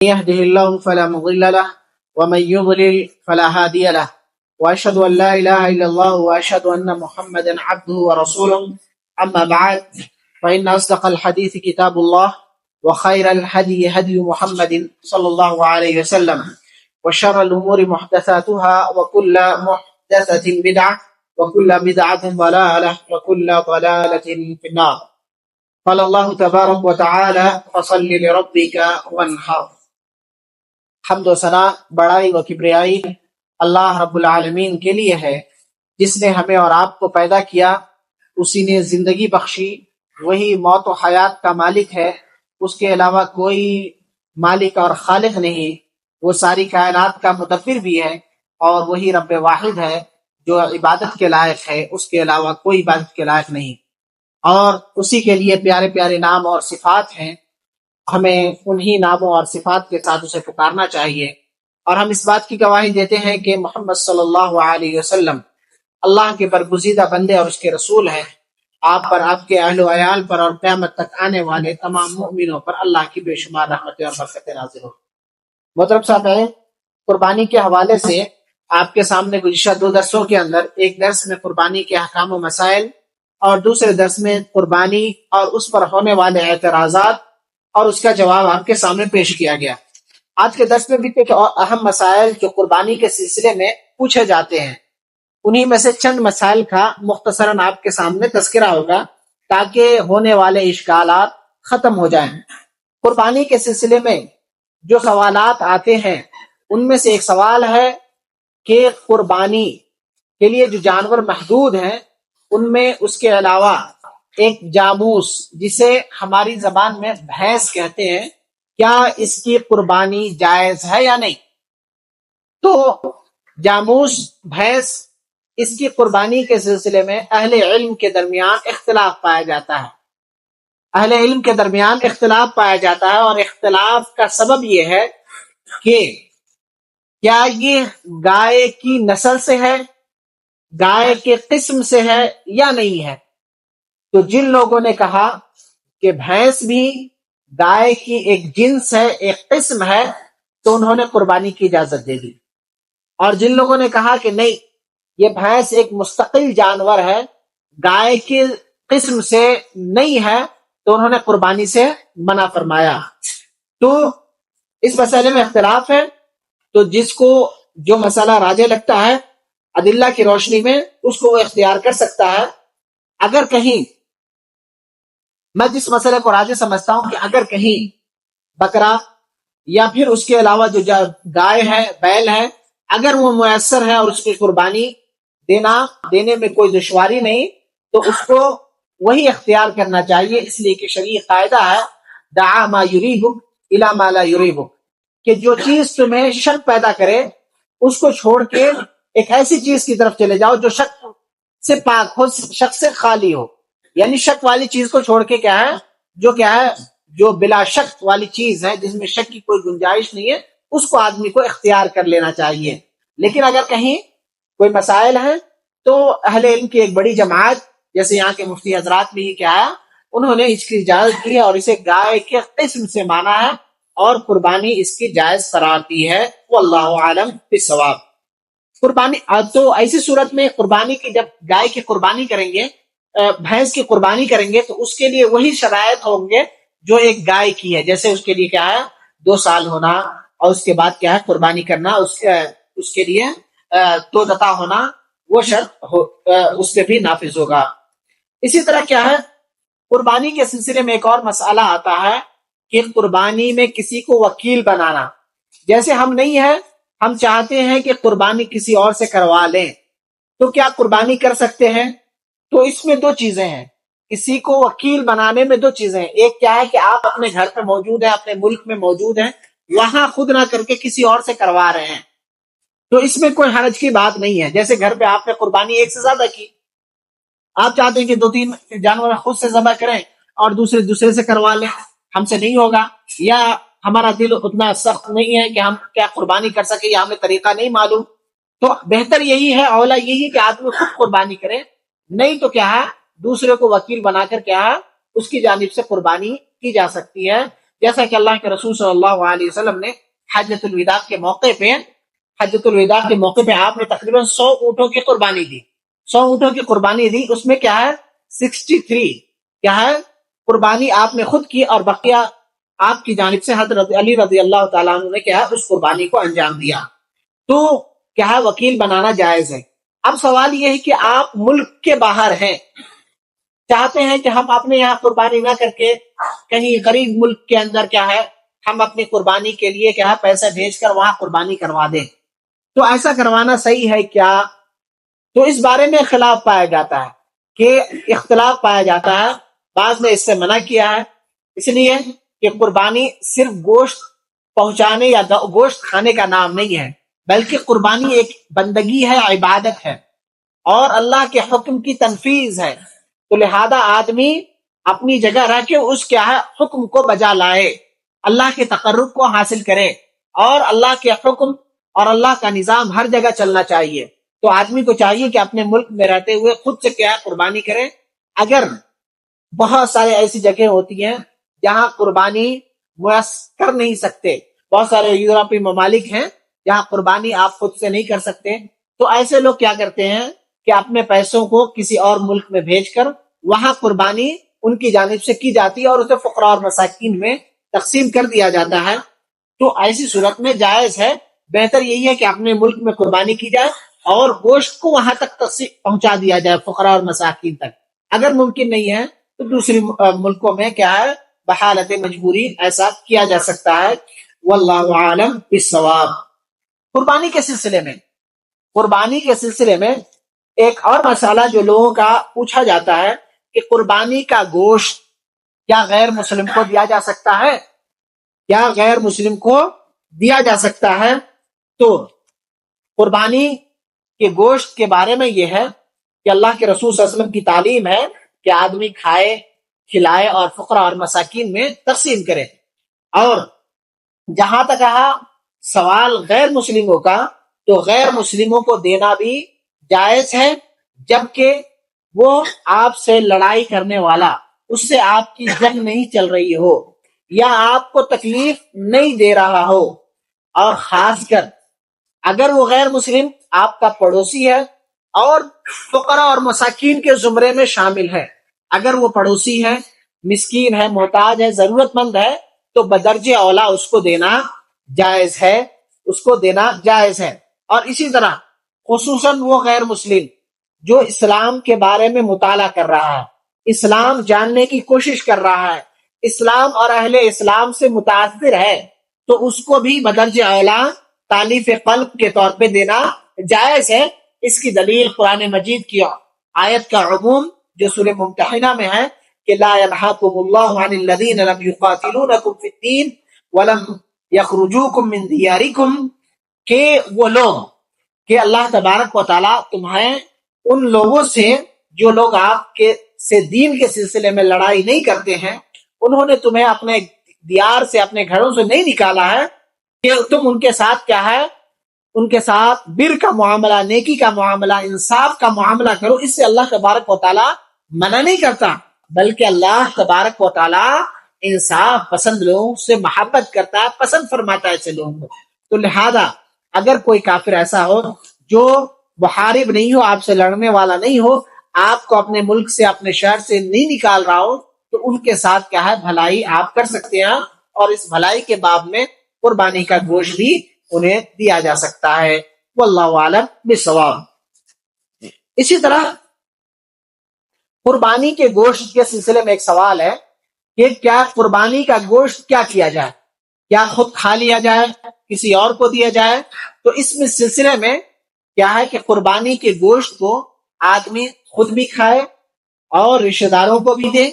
يهده الله فلا مضل له ومن يضلل فلا هادي له وأشهد أن لا إله إلا الله وأشهد أن محمدا عبده ورسوله. أما بعد فإن أصدق الحديث كتاب الله وخير الهدي هدي محمد صلى الله عليه وسلم وشر الأمور محدثاتها وكل محدثة بدعة وكل بدعة ضلالة وكل ضلالة في النار. قال الله تبارك وتعالى فصل لربك وانحر. حمد و ثنا بڑائی و کبریائی اللہ رب العالمین کے لیے ہے، جس نے ہمیں اور آپ کو پیدا کیا، اسی نے زندگی بخشی، وہی موت و حیات کا مالک ہے، اس کے علاوہ کوئی مالک اور خالق نہیں، وہ ساری کائنات کا مدبر بھی ہے، اور وہی رب واحد ہے جو عبادت کے لائق ہے، اس کے علاوہ کوئی عبادت کے لائق نہیں، اور اسی کے لیے پیارے پیارے نام اور صفات ہیں۔ ہمیں انہی ناموں اور صفات کے ساتھ اسے پکارنا چاہیے، اور ہم اس بات کی گواہی دیتے ہیں کہ محمد صلی اللہ علیہ وسلم اللہ کے برگزیدہ بندے اور اس کے رسول ہیں۔ آپ پر، آپ کے اہل و عیال پر اور قیامت تک آنے والے تمام مؤمنوں پر اللہ کی بے شمار رحمتیں اور برکتیں نازل ہوں۔ محترم سامعین، قربانی کے حوالے سے آپ کے سامنے گزشتہ 2 درسوں کے اندر، ایک درس میں قربانی کے احکام و مسائل، اور دوسرے درس میں قربانی اور اس پر ہونے والے اعتراضات اور اس کا جواب آپ کے سامنے پیش کیا گیا۔ آج کے درس میں بھی کچھ اہم مسائل جو قربانی کے سلسلے میں پوچھے جاتے ہیں، انہی میں سے چند مسائل کا مختصراً آپ کے سامنے تذکرہ ہوگا تاکہ ہونے والے اشکالات ختم ہو جائیں۔ قربانی کے سلسلے میں جو سوالات آتے ہیں، ان میں سے ایک سوال ہے کہ قربانی کے لیے جو جانور محدود ہیں، ان میں اس کے علاوہ ایک جاموس، جسے ہماری زبان میں بھینس کہتے ہیں، کیا اس کی قربانی جائز ہے یا نہیں؟ تو جاموس، بھینس، اس کی قربانی کے سلسلے میں اہل علم کے درمیان اختلاف پایا جاتا ہے۔ اہل علم کے درمیان اختلاف پایا جاتا ہے، اور اختلاف کا سبب یہ ہے کہ کیا یہ گائے کی نسل سے ہے، گائے کے قسم سے ہے یا نہیں ہے۔ تو جن لوگوں نے کہا کہ بھینس بھی گائے کی ایک جنس ہے، ایک قسم ہے، تو انہوں نے قربانی کی اجازت دے دی، اور جن لوگوں نے کہا کہ نہیں، یہ بھینس ایک مستقل جانور ہے، گائے کی قسم سے نہیں ہے، تو انہوں نے قربانی سے منع فرمایا۔ تو اس مسئلے میں اختلاف ہے، تو جس کو جو مسئلہ راجح لگتا ہے ادلہ کی روشنی میں، اس کو وہ اختیار کر سکتا ہے۔ اگر کہیں، میں جس مسئلے کو راجح سمجھتا ہوں کہ اگر کہیں بکرا یا پھر اس کے علاوہ جو گائے ہے، بیل ہے، اگر وہ میسر ہے اور اس کی قربانی دینے میں کوئی دشواری نہیں، تو اس کو وہی اختیار کرنا چاہیے، اس لیے کہ شرعی قاعدہ ہے دعا ما یریبک الی ما لا یریبک، کہ جو چیز تمہیں شک پیدا کرے اس کو چھوڑ کے ایک ایسی چیز کی طرف چلے جاؤ جو شک سے پاک ہو، شک سے خالی ہو۔ یعنی شک والی چیز کو چھوڑ کے کیا ہے جو بلا شک والی چیز ہے، جس میں شک کی کوئی گنجائش نہیں ہے، اس کو آدمی کو اختیار کر لینا چاہیے۔ لیکن اگر کہیں کوئی مسائل ہیں، تو اہل علم کی ایک بڑی جماعت، جیسے یہاں کے مفتی حضرات بھی کیا ہے، انہوں نے اس کی اجازت دی ہے اور اسے گائے کے قسم سے مانا ہے، اور قربانی اس کی جائز قرار دی ہے۔ واللہ عالم بالصواب۔ قربانی تو ایسی صورت میں قربانی کی، جب گائے کی قربانی کریں گے، بھینس کی قربانی کریں گے، تو اس کے لیے وہی شرائط ہوں گے جو ایک گائے کی ہے، جیسے اس کے لیے کیا ہے 2 سال ہونا، اور اس کے بعد کیا ہے قربانی کرنا، اس کے لیے 2 دتا ہونا، وہ شرط اس پہ بھی نافذ ہوگا۔ اسی طرح کیا ہے، قربانی کے سلسلے میں ایک اور مسئلہ آتا ہے کہ قربانی میں کسی کو وکیل بنانا۔ جیسے ہم نہیں ہیں، ہم چاہتے ہیں کہ قربانی کسی اور سے کروا لیں، تو کیا قربانی کر سکتے ہیں؟ تو اس میں 2 چیزیں ہیں، کسی کو وکیل بنانے میں 2 چیزیں ہیں۔ ایک کیا ہے کہ آپ اپنے گھر پہ موجود ہیں، اپنے ملک میں موجود ہیں، وہاں خود نہ کر کے کسی اور سے کروا رہے ہیں، تو اس میں کوئی حرج کی بات نہیں ہے۔ جیسے گھر پہ آپ نے قربانی ایک سے زیادہ کی، آپ چاہتے ہیں کہ 2-3 جانور خود سے ذبح کریں اور دوسرے سے کروا لیں، ہم سے نہیں ہوگا، یا ہمارا دل اتنا سخت نہیں ہے کہ ہم کیا قربانی کر سکے، یا ہمیں طریقہ نہیں معلوم، تو بہتر یہی ہے، اولا یہی ہے کہ آدمی خود قربانی کرے، نہیں تو کیا ہے دوسرے کو وکیل بنا کر کیا ہے اس کی جانب سے قربانی کی جا سکتی ہے۔ جیسا کہ اللہ کے رسول صلی اللہ علیہ وسلم نے حجۃ الوداع کے موقع پہ آپ نے تقریباً 100 اونٹوں کی قربانی دی. 100 اونٹوں کی قربانی دی. اس میں کیا ہے 63 کیا ہے قربانی آپ نے خود کی، اور بقیہ آپ کی جانب سے حضرت علی رضی اللہ تعالیٰ عنہ نے کیا ہے اس قربانی کو انجام دیا. تو کیا ہے وکیل بنانا جائز ہے. اب سوال یہ ہے کہ آپ ملک کے باہر ہیں، چاہتے ہیں کہ ہم اپنے یہاں قربانی نہ کر کے کہیں غریب ملک کے اندر کیا ہے ہم اپنی قربانی کے لیے کیا ہے پیسے بھیج کر وہاں قربانی کروا دیں. تو ایسا کروانا صحیح ہے کیا؟ تو اس بارے میں اختلاف پایا جاتا ہے. بعض نے اس سے منع کیا ہے، اس لیے کہ قربانی صرف گوشت پہنچانے یا گوشت کھانے کا نام نہیں ہے، بلکہ قربانی ایک بندگی ہے، عبادت ہے، اور اللہ کے حکم کی تنفیذ ہے. تو لہذا آدمی اپنی جگہ رہ کے اس کیا ہے حکم کو بجا لائے، اللہ کے تقرب کو حاصل کرے، اور اللہ کے حکم اور اللہ کا نظام ہر جگہ چلنا چاہیے. تو آدمی کو چاہیے کہ اپنے ملک میں رہتے ہوئے خود سے کیا قربانی کرے. اگر بہت سارے ایسی جگہ ہوتی ہیں جہاں قربانی میسر کر نہیں سکتے، بہت سارے یورپی ممالک ہیں جہاں قربانی آپ خود سے نہیں کر سکتے، تو ایسے لوگ کیا کرتے ہیں کہ اپنے پیسوں کو کسی اور ملک میں بھیج کر وہاں قربانی ان کی جانب سے کی جاتی ہے اور اسے فقراء اور مساکین میں تقسیم کر دیا جاتا ہے. تو ایسی صورت میں جائز ہے، بہتر یہی ہے کہ اپنے ملک میں قربانی کی جائے اور گوشت کو وہاں تک پہنچا دیا جائے فقراء اور مساکین تک. اگر ممکن نہیں ہے تو دوسری ملکوں میں کیا ہے بحالت مجبوری ایسا کیا جا سکتا ہے. واللہ عالم بالصواب. قربانی کے سلسلے میں ایک اور مسئلہ جو لوگوں کا پوچھا جاتا ہے کہ قربانی کا گوشت کیا غیر مسلم کو دیا جا سکتا ہے؟ تو قربانی کے گوشت کے بارے میں یہ ہے کہ اللہ کے رسول صلی اللہ علیہ وسلم کی تعلیم ہے کہ آدمی کھائے، کھلائے اور فقراء اور مساکین میں تقسیم کرے. اور جہاں تک رہا سوال غیر مسلموں کا، تو غیر مسلموں کو دینا بھی جائز ہے، جبکہ وہ آپ سے لڑائی کرنے والا، اس سے آپ کی جنگ نہیں چل رہی ہو یا آپ کو تکلیف نہیں دے رہا ہو. اور خاص کر اگر وہ غیر مسلم آپ کا پڑوسی ہے اور فقراء اور مساکین کے زمرے میں شامل ہے، اگر وہ پڑوسی ہے، مسکین ہے، محتاج ہے، ضرورت مند ہے، تو بدرجہ اولا اس کو دینا جائز ہے. اور اسی طرح خصوصاً وہ غیر مسلم جو اسلام کے بارے میں مطالعہ کر رہا ہے، اسلام جاننے کی کوشش کر رہا ہے، اسلام اور اہل اسلام سے متاثر ہے، تو اس کو بھی بدرجہ اولا تالیف قلب کے طور پہ دینا جائز ہے. اس کی دلیل قرآن مجید کی آیت کا عموم جو سورہ ممتحنہ میں ہے کہ لا ينهاكم الله عن الذين لم يقاتلونكم في الدين ولم يخرجوكم من دياركم، کہ وہ لوگ کہ اللہ تبارک و تعالیٰ تمہیں ان لوگوں سے جو لوگ آپ کے سے دین کے سلسلے میں لڑائی نہیں کرتے ہیں، انہوں نے تمہیں اپنے دیار سے، اپنے گھروں سے نہیں نکالا ہے کہ تم ان کے ساتھ کیا ہے ان کے ساتھ بر کا معاملہ، نیکی کا معاملہ، انصاف کا معاملہ کرو. اس سے اللہ تبارک و تعالیٰ منع نہیں کرتا، بلکہ اللہ تبارک و تعالیٰ انصاف پسند لوگوں سے محبت کرتا ہے، پسند فرماتا ہے ایسے لوگوں کو. تو لہذا اگر کوئی کافر ایسا ہو جو محارب نہیں ہو، آپ سے لڑنے والا نہیں ہو، آپ کو اپنے ملک سے، اپنے شہر سے نہیں نکال رہا ہو، تو ان کے ساتھ کیا ہے بھلائی آپ کر سکتے ہیں، اور اس بھلائی کے باب میں قربانی کا گوشت بھی انہیں دیا جا سکتا ہے. واللہ عالم بالصواب. اسی طرح قربانی کے گوشت کے سلسلے میں ایک سوال ہے کہ کیا قربانی کا گوشت کیا کیا جائے؟ کیا خود کھا لیا جائے، کسی اور کو دیا جائے؟ تو اس میں سلسلے میں کیا ہے کہ قربانی کے گوشت کو آدمی خود بھی کھائے اور رشتہ داروں کو بھی دے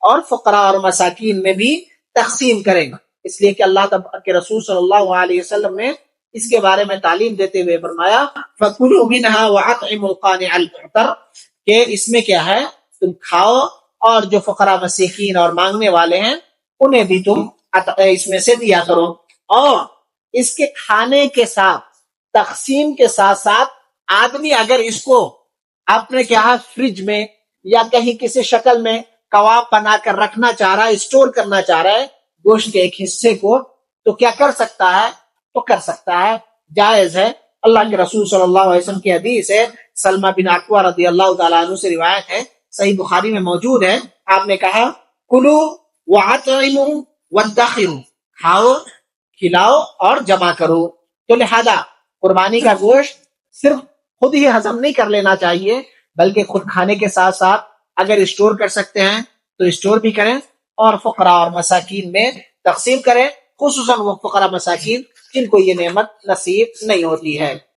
اور فقراء اور مساکین میں بھی تقسیم کرے گا. اس لیے کہ اللہ کے رسول صلی اللہ علیہ وسلم نے اس کے بارے میں تعلیم دیتے ہوئے فرمایا فَكُلُوا مِنْهَا وَأَطْعِمُوا الْقَانِعَ الْمُعْتَرَ، کہ اس میں کیا ہے تم کھاؤ اور جو فقراء مساکین اور مانگنے والے ہیں انہیں بھی تم اس میں سے دیا کرو. اور اس کے کھانے کے ساتھ، تقسیم کے ساتھ ساتھ آدمی اگر اس کو اپنے کیا ہے فریج میں یا کہیں کسی شکل میں کباب بنا کر رکھنا چاہ رہا ہے، اسٹور کرنا چاہ رہا ہے، گوشت کے ایک حصے کو تو کیا کر سکتا ہے؟ تو کر سکتا ہے، جائز ہے۔ اللہ کے رسول صلی اللہ علیہ وسلم کی حدیث ہے، سلمہ بن اکوع رضی اللہ تعالیٰ عنہ سے روایت ہے، صحیح بخاری میں موجود ہے، آپ نے کہا کلو وَأَطْعِمُوا وَادَّخِرُوا، کھاؤ، کھلاؤ اور جمع کرو۔ تو لہذا قربانی کا گوشت صرف خود ہی ہضم نہیں کر لینا چاہیے، بلکہ خود کھانے کے ساتھ ساتھ اگر اسٹور کر سکتے ہیں تو اسٹور بھی کریں اور فقراء اور مساکین میں تقسیم کریں، خصوصاً وہ فقراء مساکین جن کو یہ نعمت نصیب نہیں ہوتی ہے۔